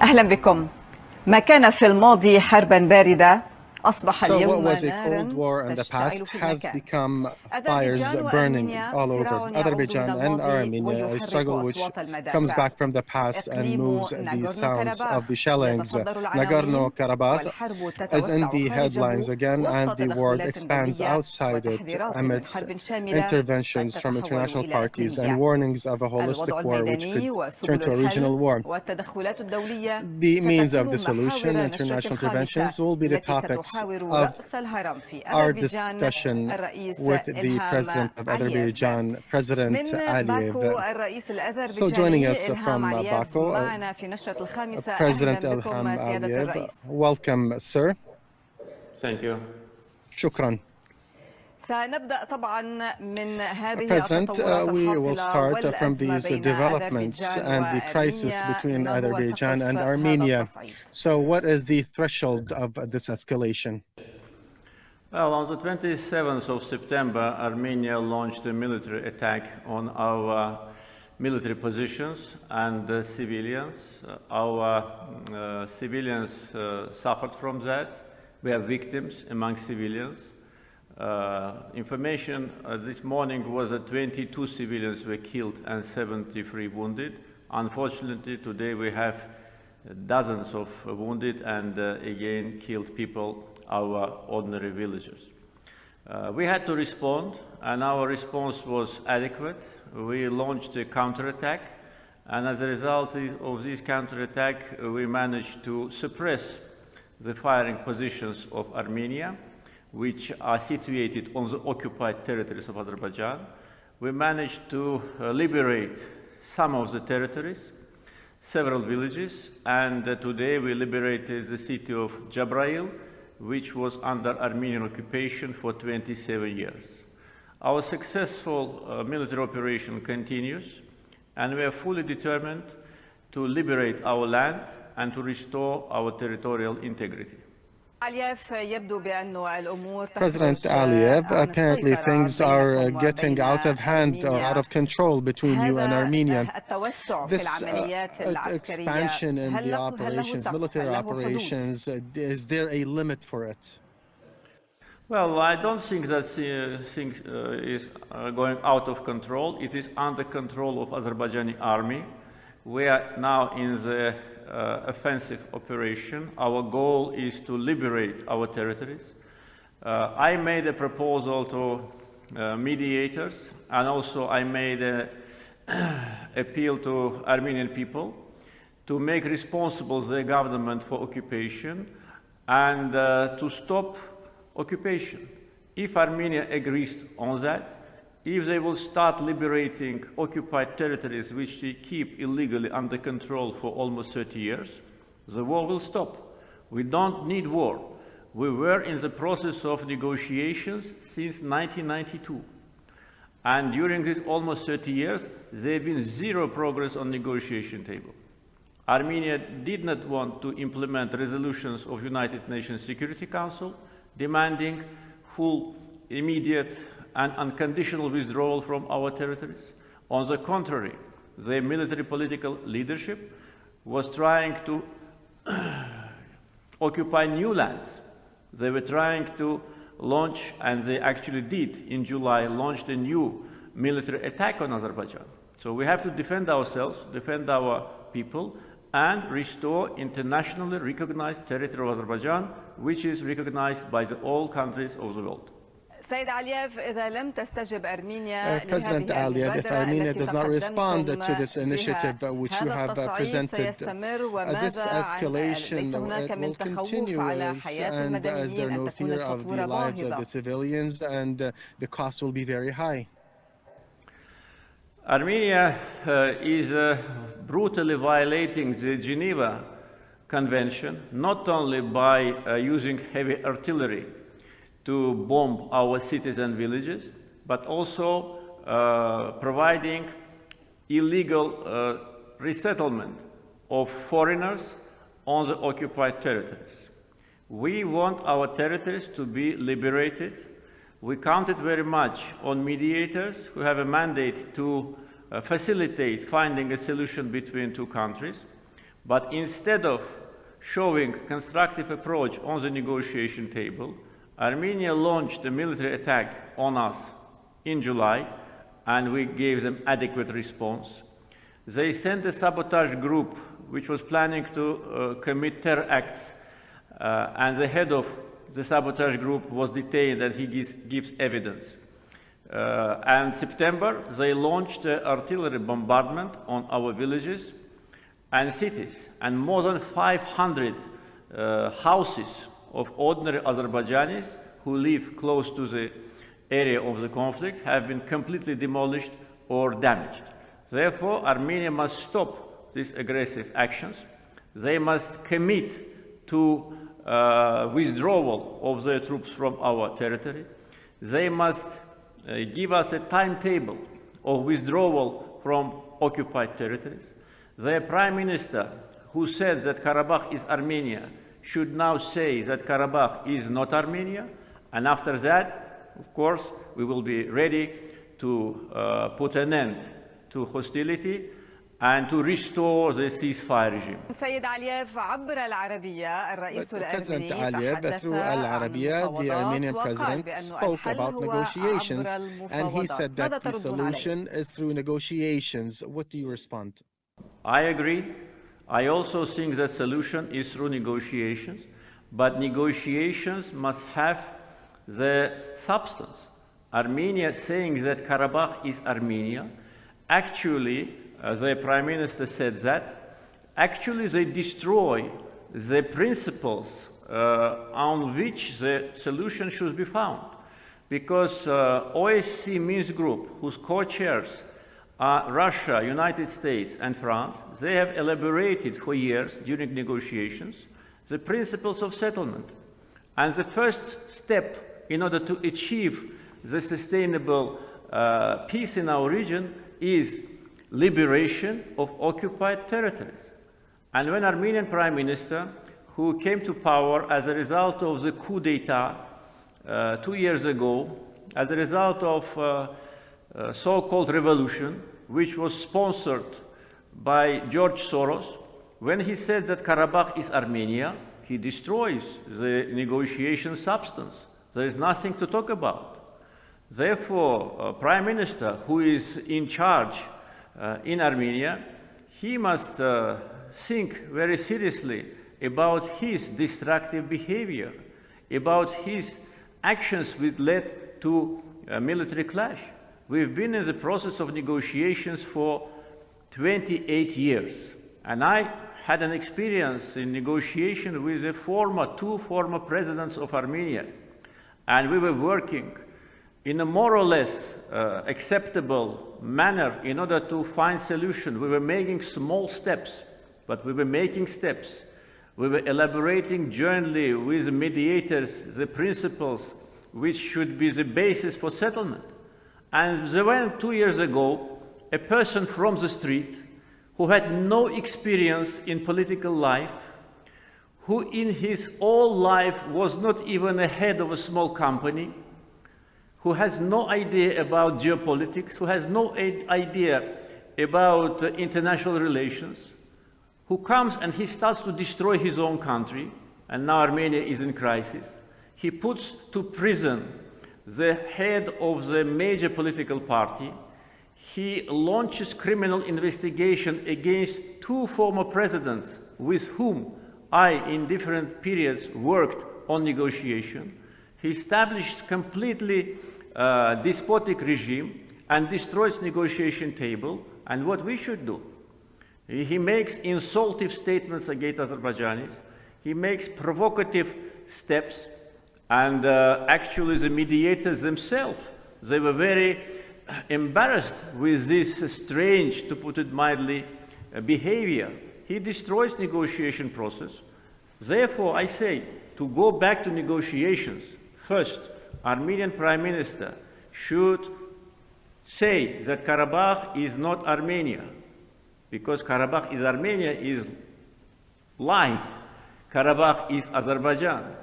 أهلا بكم. ما كان في الماضي حربا باردة أصبح So what اليوم was a Cold War in نارا the past تشتعل في has المكان. become fires burning all over. صراع يعود Azerbaijan إلى and الماضي Armenia, a ويحرك struggle which أصوات comes المدافع. back from the past and إقليم moves the ناغورنو sounds of كاراباخ the shellings. يتصدر العناوين Nagorno-Karabakh والحرب is in تتوسع the headlines خارجه again, and وسط the war تدخلات expands دولية outside it وتحذيرات من amidst حرب شاملة قد interventions from تتحول international إلى parties and إقليمية. warnings of a الوضع holistic war which could الميداني turn وسبل to a regional الحل war. والتدخلات الدولية The means of the ستكون solution, محاور international نشرة خامسة interventions, will be the التي topics ستحاور of رأس الهرم في our أذربيجان discussion الرئيس with the إلهام President of علييف. Azerbaijan, President من باكو Aliyev. الرئيس So joining الأذربيجاني us إلهام from علييف Baku, معنا في نشرة الخامسة. President أهلا بكم Ilham سيادة Aliyev. الرئيس. Welcome, sir. Thank you. Shukran. سنبدأ طبعا من هذه President, التطورات we will الحاصلة start from والأزمة these بين developments أذربيجان and the crisis وأرمينيا. between ما هو Azerbaijan سقف and هذا Armenia. التصعيد؟ So what is the threshold of this escalation? Well, on the 27th of September, Armenia launched a military attack on our military positions and civilians. Our civilians suffered from that. We have victims among civilians. Information this morning was that 22 civilians were killed and 73 wounded. Unfortunately, today we have dozens of wounded and again killed people, our ordinary villagers. We had to respond, and our response was adequate. We launched a counterattack, and as a result of this counterattack, we managed to suppress the firing positions of Armenia, which are situated on the occupied territories of Azerbaijan. We managed to liberate some of the territories, several villages, and today we liberated the city of Jabrail, which was under Armenian occupation for 27 years. Our successful military operation continues, and we are fully determined to liberate our land and to restore our territorial integrity. President Aliyev, apparently things are getting out of hand or out of control between you and Armenia. This expansion in the operations, military operations, is there a limit for it? Well, I don't think that things is going out of control. It is under control of Azerbaijani army. We are now in the offensive operation. Our goal is to liberate our territories. I made a proposal to mediators, and also I made an appeal to Armenian people to make responsible the government for occupation and to stop occupation. If Armenia agrees on that, if they will start liberating occupied territories which they keep illegally under control for almost 30 years, the war will stop. We don't need war. We were in the process of negotiations since 1992. And during these almost 30 years, there has been zero progress on negotiation table. Armenia did not want to implement resolutions of United Nations Security Council demanding full, immediate, and unconditional withdrawal from our territories. On the contrary, the military political leadership was trying to occupy new lands. They were trying to launch, and they actually did in July, launched a new military attack on Azerbaijan. So we have to defend ourselves, defend our people, and restore internationally recognized territory of Azerbaijan, which is recognized by all countries of the world. President Aliyev, if Armenia does not respond to this initiative which you have presented, this escalation will continue, and is there no fear of the lives of the civilians, and the cost will be very high? Armenia is brutally violating the Geneva Convention, not only by using heavy artillery to bomb our cities and villages, but also providing illegal resettlement of foreigners on the occupied territories. We want our territories to be liberated. We counted very much on mediators who have a mandate to facilitate finding a solution between two countries. But instead of showing constructive approach on the negotiation table, Armenia launched a military attack on us in July, and we gave them adequate response. They sent a sabotage group which was planning to commit terror acts, and the head of the sabotage group was detained and he gives evidence. And in September, they launched artillery bombardment on our villages and cities, and more than 500 houses of ordinary Azerbaijanis who live close to the area of the conflict have been completely demolished or damaged. Therefore, Armenia must stop these aggressive actions. They must commit to withdrawal of their troops from our territory. They must give us a timetable of withdrawal from occupied territories. Their prime minister, who said that Karabakh is Armenia, should now say that Karabakh is not Armenia, and after that, of course, we will be ready to put an end to hostility and to restore the ceasefire regime. السيد علييف عبر العربية الرئيس الأرميني President Aliyev, through Arabiya, the Armenian president, spoke about negotiations, and he said that the solution is through negotiations. What do you respond? I agree. I also think that solution is through negotiations, but negotiations must have the substance. Armenia saying that Karabakh is Armenia, actually, the Prime Minister said that, actually they destroy the principles on which the solution should be found. Because OSCE Minsk Group, whose co-chairs are Russia, United States, and France, they have elaborated for years during negotiations the principles of settlement. And the first step in order to achieve the sustainable peace in our region is liberation of occupied territories. And when Armenian Prime Minister, who came to power as a result of the coup d'etat 2 years ago, as a result of so-called revolution, which was sponsored by George Soros, when he said that Karabakh is Armenia, he destroys the negotiation substance. There is nothing to talk about. Therefore, Prime Minister, who is in charge in Armenia, he must think very seriously about his destructive behavior, about his actions which led to a military clash. We've been in the process of negotiations for 28 years, and I had an experience in negotiation with the two former presidents of Armenia, and we were working in a more or less acceptable manner in order to find solution. We were making small steps, but we were making steps. We were elaborating jointly with the mediators the principles which should be the basis for settlement. And when 2 years ago, a person from the street who had no experience in political life, who in his whole life was not even a head of a small company, who has no idea about geopolitics, who has no idea about international relations, who comes and he starts to destroy his own country, and now Armenia is in crisis. He puts to prison the head of the major political party. He launches criminal investigation against two former presidents with whom I, in different periods, worked on negotiation. He established completely despotic regime and destroys negotiation table. And what we should do? He makes insultive statements against Azerbaijanis. He makes provocative steps. And actually, the mediators themselves, they were very embarrassed with this strange, to put it mildly, behavior. He destroys negotiation process. Therefore, I say, to go back to negotiations, first, Armenian Prime Minister should say that Karabakh is not Armenia, because Karabakh is Armenia is lie. Karabakh is Azerbaijan.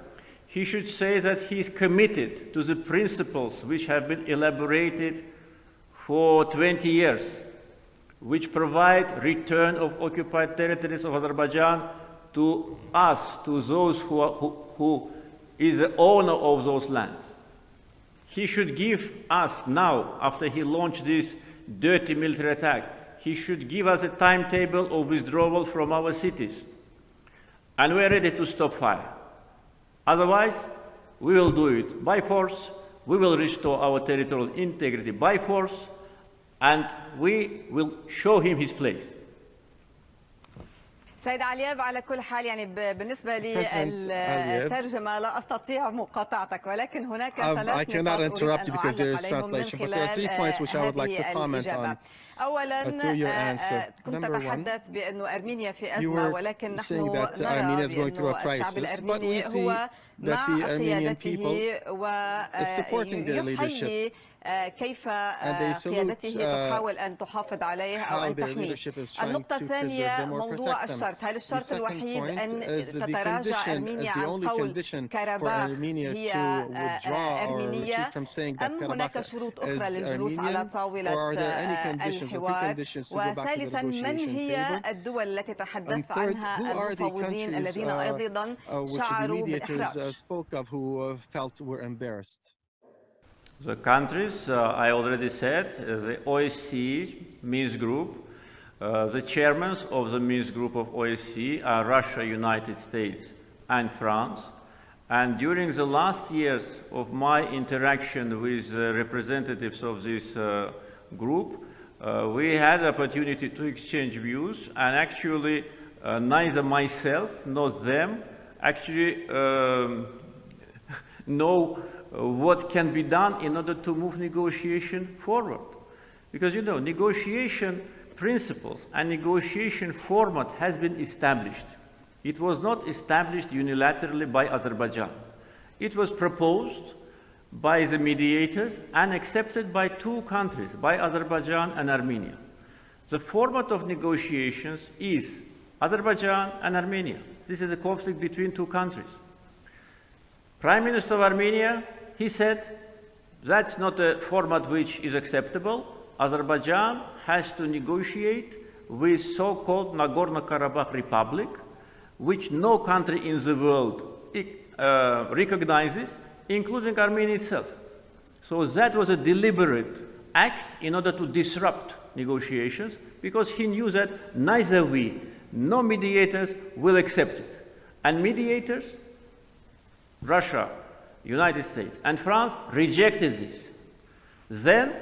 He should say that he is committed to the principles which have been elaborated for 20 years. which provide return of occupied territories of Azerbaijan to us, to those who is the owner of those lands. He should give us now, after he launched this dirty military attack, he should give us a timetable of withdrawal from our cities. And we are ready to stop fire. Otherwise, we will do it by force, we will restore our territorial integrity by force, and we will show him his place. سيد علييف، على كل حال يعني بالنسبة للترجمة لا أستطيع مقاطعتك، ولكن هناك ثلاث نقاط أريد أن أعلق عليهم من خلال هذه الإجابة. أولاً كنت تتحدث بأن أرمينيا في أزمة، ولكن نحن نرى بأن الشعب الأرميني هو مع قيادته ويحيي كيف قيادته تحاول أن تحافظ عليه أو أن تحميه. النقطة الثانية موضوع الشرط، هل الشرط الوحيد أن تتراجع أرمينيا عن قول كاراباخ هي أرمينية، أم هناك شروط أخرى للجلوس على طاولة الحوار؟ وثالثا، من هي الدول التي تحدث عنها المفوضين الذين أيضا شعروا بالإحراج؟ The countries, I already said, the OSCE Minsk Group, the chairmen of the Minsk Group of OSCE are Russia, United States, and France. And during the last years of my interaction with representatives of this group, we had the opportunity to exchange views, and actually neither myself nor them actually know what can be done in order to move negotiation forward. Because, you know, negotiation principles and negotiation format has been established. It was not established unilaterally by Azerbaijan. It was proposed by the mediators and accepted by two countries, by Azerbaijan and Armenia. The format of negotiations is Azerbaijan and Armenia. This is a conflict between two countries. Prime Minister of Armenia, he said, that's not a format which is acceptable. Azerbaijan has to negotiate with so-called Nagorno-Karabakh Republic, which no country in the world recognizes, including Armenia itself. So that was a deliberate act in order to disrupt negotiations, because he knew that neither we nor mediators will accept it. And mediators, Russia, United States, and France rejected this. Then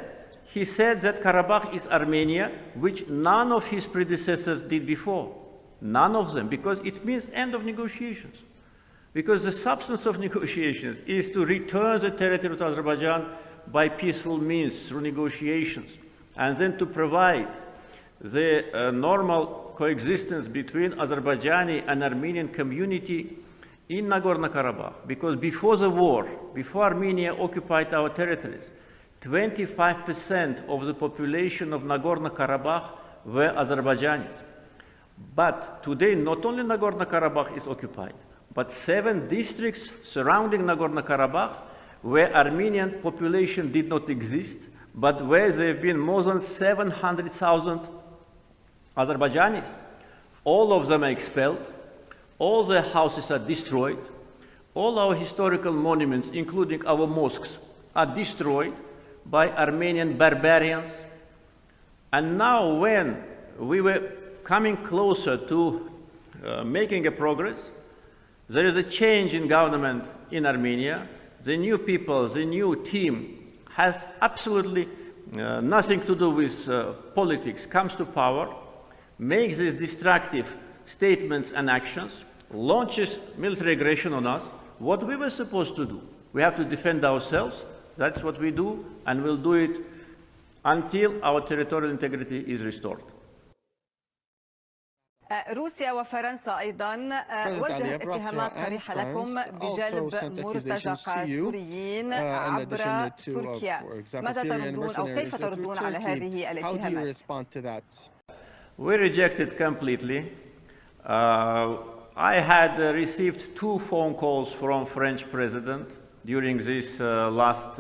he said that Karabakh is Armenia, which none of his predecessors did before. None of them, because it means end of negotiations. Because the substance of negotiations is to return the territory to Azerbaijan by peaceful means, through negotiations, and then to provide the normal coexistence between Azerbaijani and Armenian community in Nagorno-Karabakh. Because before the war, before Armenia occupied our territories, 25% of the population of Nagorno-Karabakh were Azerbaijanis. But today, not only Nagorno-Karabakh is occupied, but 7 districts surrounding Nagorno-Karabakh, where Armenian population did not exist, but where there have been more than 700,000 Azerbaijanis. All of them are expelled. All their houses are destroyed. All our historical monuments, including our mosques, are destroyed by Armenian barbarians. And now, when we were coming closer to making a progress, there is a change in government in Armenia. The new people, the new team has absolutely nothing to do with politics, comes to power, makes these destructive statements and actions, launches military aggression on us. What we were supposed to do? We have to defend ourselves. That's what we do, and we'll do it until our territorial integrity is restored. روسيا وفرنسا أيضا وجهت اتهامات صريحة لكم بجلب مرتزقة سوريين عبر تركيا. ماذا تردون أو كيف تردون على هذه الاتهامات؟ We reject it completely. I had received 2 phone calls from French president during this last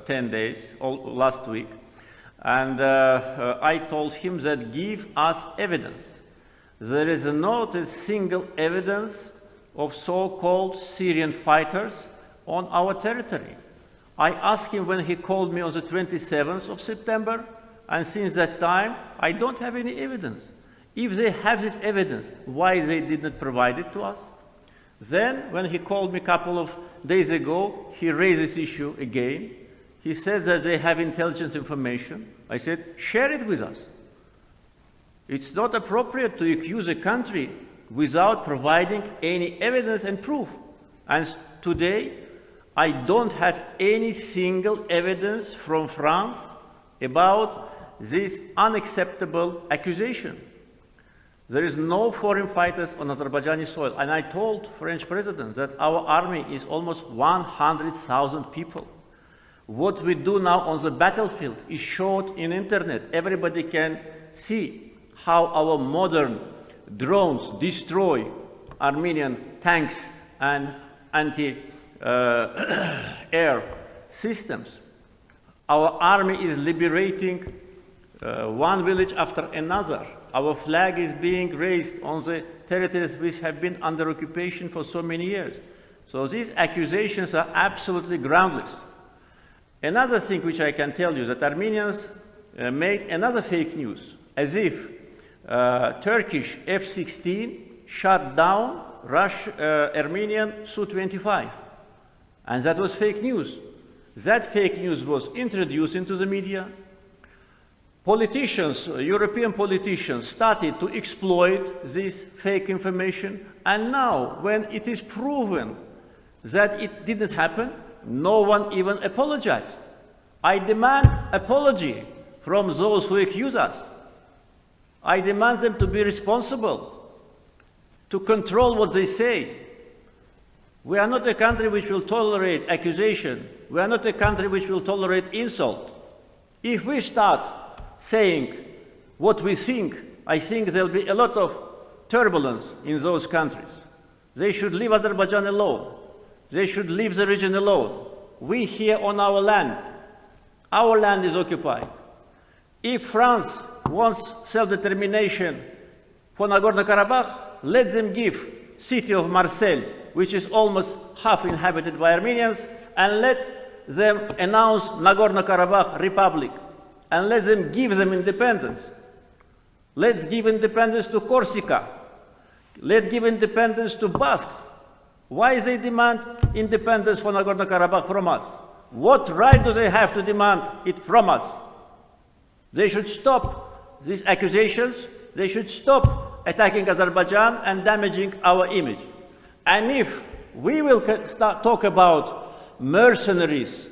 10 days, last week. And I told him that give us evidence. There is not a single evidence of so-called Syrian fighters on our territory. I asked him when he called me on the 27th of September, and since that time, I don't have any evidence. If they have this evidence, why they did not provide it to us? Then, when he called me a couple of days ago, he raised this issue again. He said that they have intelligence information. I said, share it with us. It's not appropriate to accuse a country without providing any evidence and proof. And today, I don't have any single evidence from France about this unacceptable accusation. There is no foreign fighters on Azerbaijani soil. And I told French president that our army is almost 100,000 people. What we do now on the battlefield is showed in internet. Everybody can see how our modern drones destroy Armenian tanks and anti-air systems. Our army is liberating one village after another. Our flag is being raised on the territories which have been under occupation for so many years. So these accusations are absolutely groundless. Another thing which I can tell you, that Armenians made another fake news, as if Turkish F-16 shot down Armenian Su-25. And that was fake news. That fake news was introduced into the media. Politicians, European politicians, started to exploit this fake information. And now, when it is proven that it didn't happen, no one even apologized. I demand apology from those who accuse us. I demand them to be responsible, to control what they say. We are not a country which will tolerate accusation. We are not a country which will tolerate insult. If we start saying what we think, I think there will be a lot of turbulence in those countries. They should leave Azerbaijan alone. They should leave the region alone. We here on our land is occupied. If France wants self-determination for Nagorno-Karabakh, let them give city of Marseille, which is almost half inhabited by Armenians, and let them announce Nagorno-Karabakh Republic, and let them give them independence. Let's give independence to Corsica. Let's give independence to Basques. Why they demand independence for Nagorno-Karabakh from us? What right do they have to demand it from us? They should stop these accusations. They should stop attacking Azerbaijan and damaging our image. And if we will start talk about mercenaries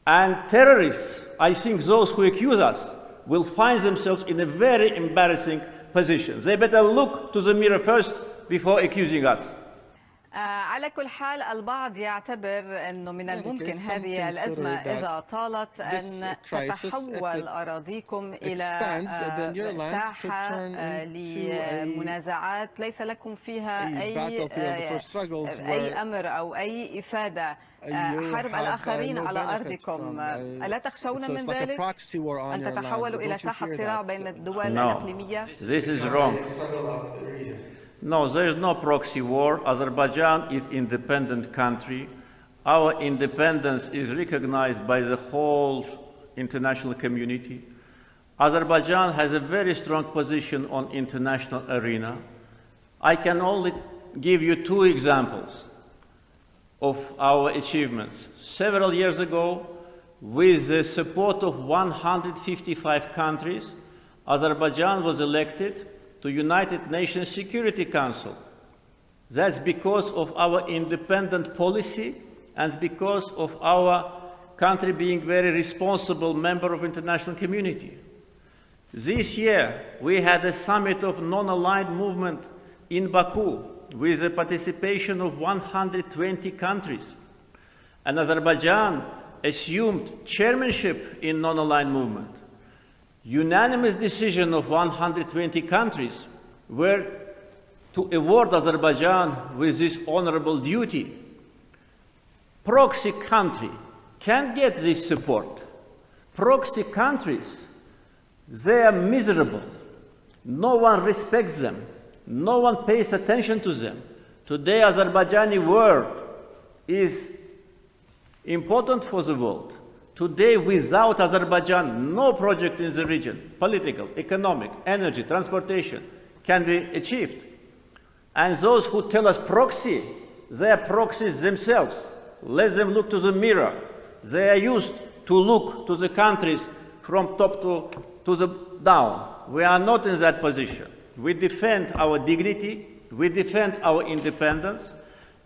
and terrorists, I think those who accuse us will find themselves in a very embarrassing position. They better look to the mirror first before accusing us. على كل حال البعض يعتبر أنه من الممكن هذه الأزمة إذا طالت أن تتحول أراضيكم إلى ساحة لمنازعات ليس لكم فيها أي أمر أو أي إفادة. حرب الآخرين على أرضكم، ألا تخشون من ذلك أن تتحولوا إلى ساحة صراع بين الدول الإقليمية؟ This is wrong. No, there is no proxy war. Azerbaijan is an independent country. Our independence is recognized by the whole international community. Azerbaijan has a very strong position on international arena. I can only give you two examples of our achievements. Several years ago, with the support of 155 countries, Azerbaijan was elected to United Nations Security Council. That's because of our independent policy and because of our country being a very responsible member of the international community. This year, we had a summit of non-aligned movement in Baku with the participation of 120 countries. And Azerbaijan assumed chairmanship in non-aligned movement. Unanimous decision of 120 countries were to award Azerbaijan with this honorable duty. Proxy country can't get this support. proxy countries, they are miserable. No one respects them. No one pays attention to them. Today, Azerbaijani word is important for the world. Today, without Azerbaijan, no project in the region, political, economic, energy, transportation, can be achieved. And those who tell us proxy, they are proxies themselves. Let them look to the mirror. They are used to look to the countries from top to the down. We are not in that position. We defend our dignity. We defend our independence.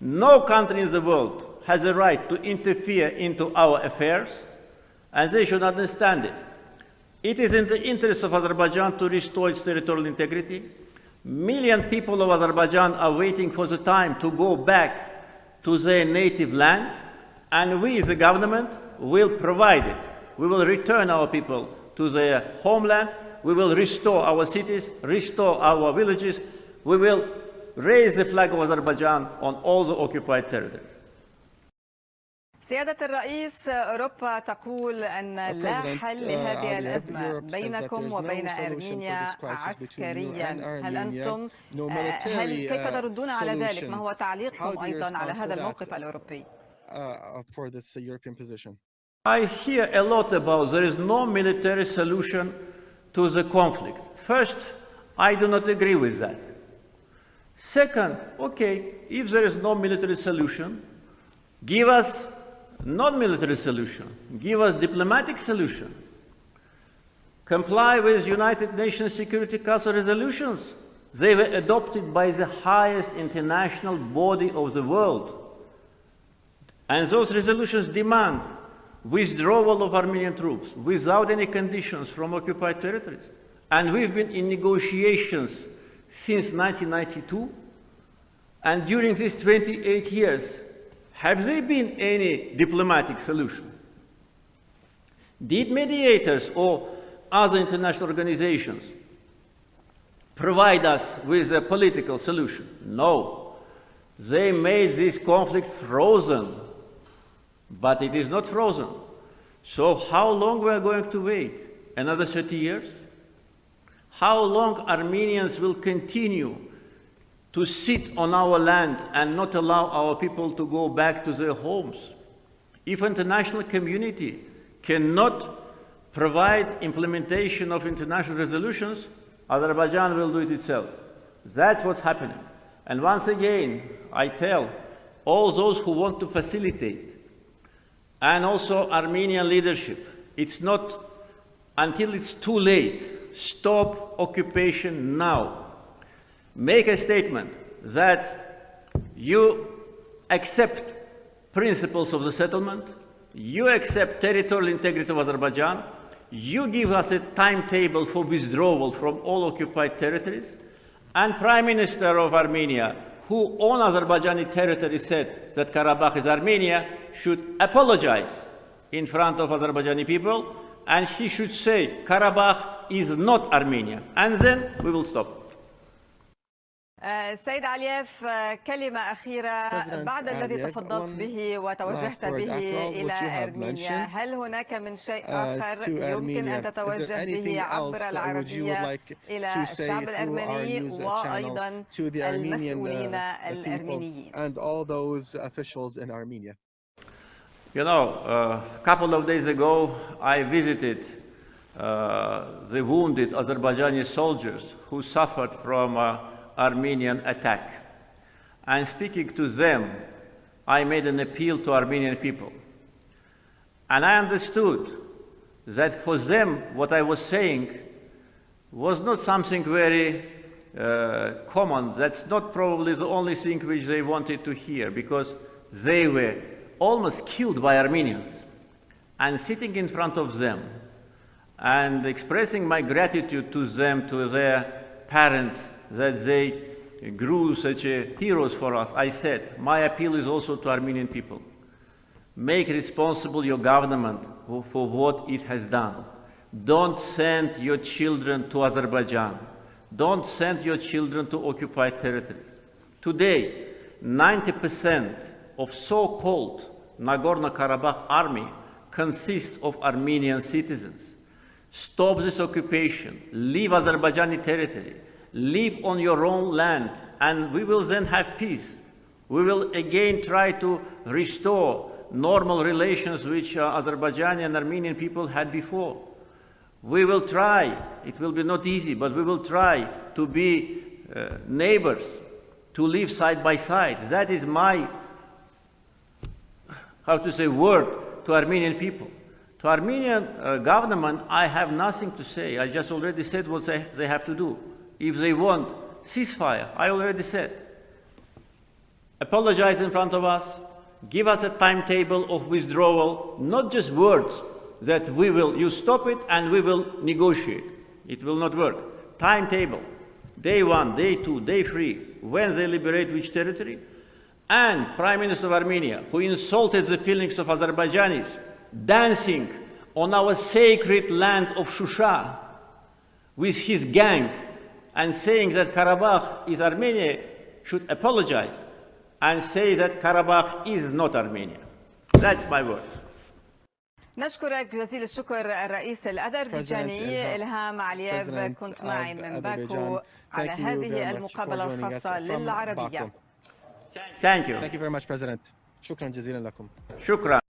No country in the world has a right to interfere into our affairs, and they should understand it. It is in the interest of Azerbaijan to restore its territorial integrity. Million people of Azerbaijan are waiting for the time to go back to their native land, and we, the government, will provide it. We will return our people to their homeland. We will restore our cities, restore our villages. We will raise the flag of Azerbaijan on all the occupied territories. سيادة الرئيس، أوروبا تقول أن لا حل لهذه الأزمة بينكم وبين أرمينيا عسكريا. هل أنتم كيف تردون على ذلك؟ ما هو تعليقكم أيضا على هذا الموقف الأوروبي؟ I hear a lot about there is no military solution to the conflict. First, I do not agree with that. Second, okay, if there is no military solution, give us non-military solution. Give us diplomatic solution. Comply with United Nations Security Council resolutions. They were adopted by the highest international body of the world. And those resolutions demand withdrawal of Armenian troops without any conditions from occupied territories. And we've been in negotiations since 1992. And during these 28 years, have there been any diplomatic solution? Did mediators or other international organizations provide us with a political solution? No. They made this conflict frozen, but it is not frozen. So how long we are going to wait? Another 30 years? How long Armenians will continue to sit on our land and not allow our people to go back to their homes? If international community cannot provide implementation of international resolutions, Azerbaijan will do it itself. That's what's happening. And once again, I tell all those who want to facilitate, and also Armenian leadership, it's not until it's too late. Stop occupation now. Make a statement that you accept principles of the settlement, you accept territorial integrity of Azerbaijan, you give us a timetable for withdrawal from all occupied territories, and Prime Minister of Armenia, who on Azerbaijani territory said that Karabakh is Armenia, should apologize in front of Azerbaijani people, and he should say Karabakh is not Armenia, and then we will stop. سيد علييف، كلمة أخيرة بعد الذي تفضلت به وتوجهت به إلى أرمينيا، هل هناك من شيء آخر يمكن أن تتوجه به عبر العربية إلى الشعب الأرمني وأيضا المسؤولين الأرمينيين؟ You know, a couple of days ago, I visited the wounded Azerbaijani soldiers who suffered from Armenian attack. And speaking to them, I made an appeal to Armenian people. And I understood that for them, what I was saying was not something very common. That's not probably the only thing which they wanted to hear, because they were almost killed by Armenians. And sitting in front of them and expressing my gratitude to them, to their parents, that they grew such heroes for us, I said, my appeal is also to Armenian people. Make responsible your government for what it has done. Don't send your children to Azerbaijan. Don't send your children to occupied territories. Today, 90% of so-called Nagorno-Karabakh army consists of Armenian citizens. Stop this occupation, leave Azerbaijani territory, live on your own land, and we will then have peace. We will again try to restore normal relations which Azerbaijani and Armenian people had before. We will try, it will be not easy, but we will try to be neighbors, to live side by side. That is my, word to Armenian people. To Armenian government, I have nothing to say. I just already said what they have to do. If they want ceasefire, I already said. Apologize in front of us, give us a timetable of withdrawal, not just words that you stop it and we will negotiate. It will not work. Timetable, day 1, day 2, day 3, when they liberate which territory. And Prime Minister of Armenia, who insulted the feelings of Azerbaijanis, dancing on our sacred land of Shusha with his gang and saying that Karabakh is Armenia, should apologize and say that Karabakh is not Armenia. That's my word. نشكرك جزيل الشكر الرئيس الأذربيجاني إلهام علييف. كنت معي من باكو على هذه المقابلة الخاصة للعربية. Thank you. Thank you very much, President. شكرا جزيلا لكم. شكرا.